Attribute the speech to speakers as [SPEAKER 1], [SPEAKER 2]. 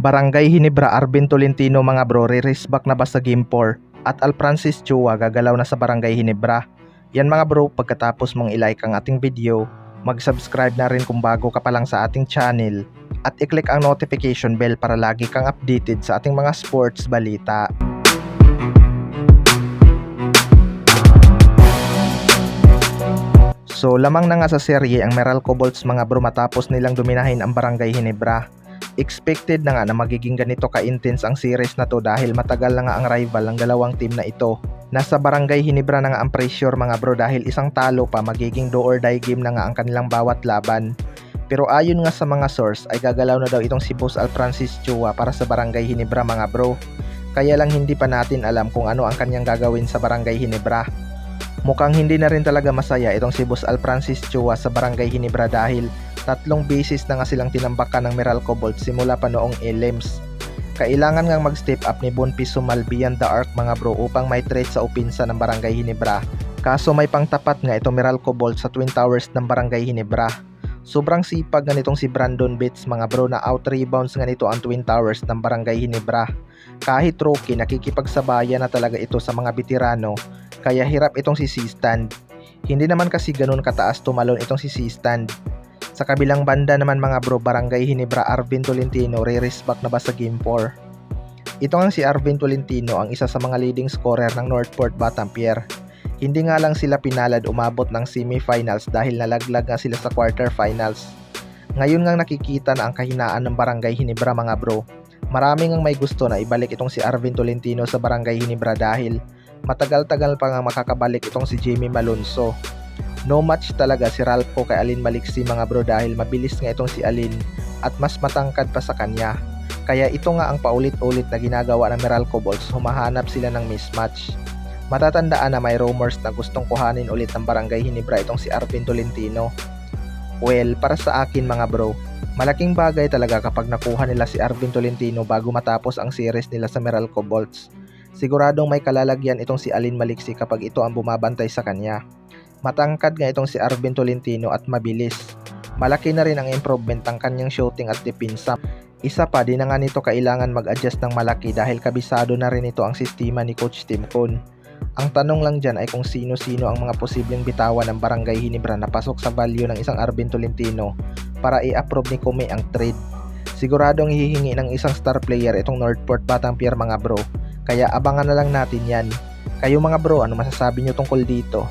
[SPEAKER 1] Barangay Ginebra Arvin Tolentino mga bro, re-race back na ba sa Game 4? At Alfrancis Chua gagalaw na sa Barangay Ginebra. Yan mga bro, pagkatapos mong i-like ang ating video, mag-subscribe na rin kung bago ka pa lang sa ating channel at i-click ang notification bell para lagi kang updated sa ating mga sports balita. So lamang na nga sa serye ang Meralco Bolts mga bro matapos nilang dominahin ang Barangay Ginebra. Expected na nga na magiging ganito ka-intense ang series na to dahil matagal na nga ang rival ng dalawang team na ito. Nasa Barangay Ginebra na nga ang pressure mga bro dahil isang talo pa magiging do or die game na nga ang kanilang bawat laban. Pero ayon nga sa mga source ay gagalaw na daw itong si Boss Alfrancis Chua para sa Barangay Ginebra mga bro. Kaya lang hindi pa natin alam kung ano ang kanyang gagawin sa Barangay Ginebra. Mukhang hindi na rin talaga masaya itong si Boss Alfrancis Chua sa Barangay Ginebra dahil 3 beses na nga silang tinambakan ng Meralco Bolts simula pa noong elims. Kailangan ngang mag-step up ni Bonpis Sumal beyond the arc mga bro upang may threat sa upinsa ng Barangay Ginebra. Kaso may pangtapat nga itong Meralco Bolts sa Twin Towers ng Barangay Ginebra. Sobrang sipag nga nitong si Brandon Bates mga bro na out rebounds nga nito ang Twin Towers ng Barangay Ginebra. Kahit rookie nakikipagsabayan na talaga ito sa mga veterano kaya hirap itong si C-Stand. Hindi naman kasi ganun kataas tumalon itong si C-Stand. Sa kabilang banda naman mga bro, Barangay Ginebra Arvin Tolentino re-race back na ba sa Game 4? Ito nga si Arvin Tolentino ang isa sa mga leading scorer ng Northport Batampier. Hindi nga lang sila pinalad umabot ng semifinals dahil nalaglag nga sila sa quarterfinals. Ngayon nga nakikita na ang kahinaan ng Barangay Ginebra mga bro. Maraming ang may gusto na ibalik itong si Arvin Tolentino sa Barangay Ginebra dahil matagal-tagal pa nga makakabalik itong si Jamie Malonzo. No match talaga si Ralpho kay Alin Maliksi mga bro dahil mabilis nga itong si Alin at mas matangkad pa sa kanya. Kaya ito nga ang paulit-ulit na ginagawa ng Meralco Bolts, humahanap sila ng mismatch. Matatandaan na may rumors na gustong kuhanin ulit ng Barangay Ginebra itong si Arvin Tolentino. Well, para sa akin mga bro, malaking bagay talaga kapag nakuha nila si Arvin Tolentino bago matapos ang series nila sa Meralco Bolts. Siguradong may kalalagyan itong si Alin Maliksi kapag ito ang bumabantay sa kanya. Matangkad nga itong si Arvin Tolentino at mabilis. Malaki na rin ang improvement ng kanyang shooting at depensa. Isa pa, di na nga nito kailangan mag-adjust ng malaki dahil kabisado na rin ito ang sistema ni Coach Tim Cone. Ang tanong lang dyan ay kung sino-sino ang mga posibleng bitawan ng Barangay Ginebra na pasok sa value ng isang Arvin Tolentino para i-approve ni Kume ang trade. Siguradong hihingi ng isang star player itong Northport Batampier mga bro. Kaya abangan na lang natin yan. Kayo mga bro, ano masasabi nyo tungkol dito?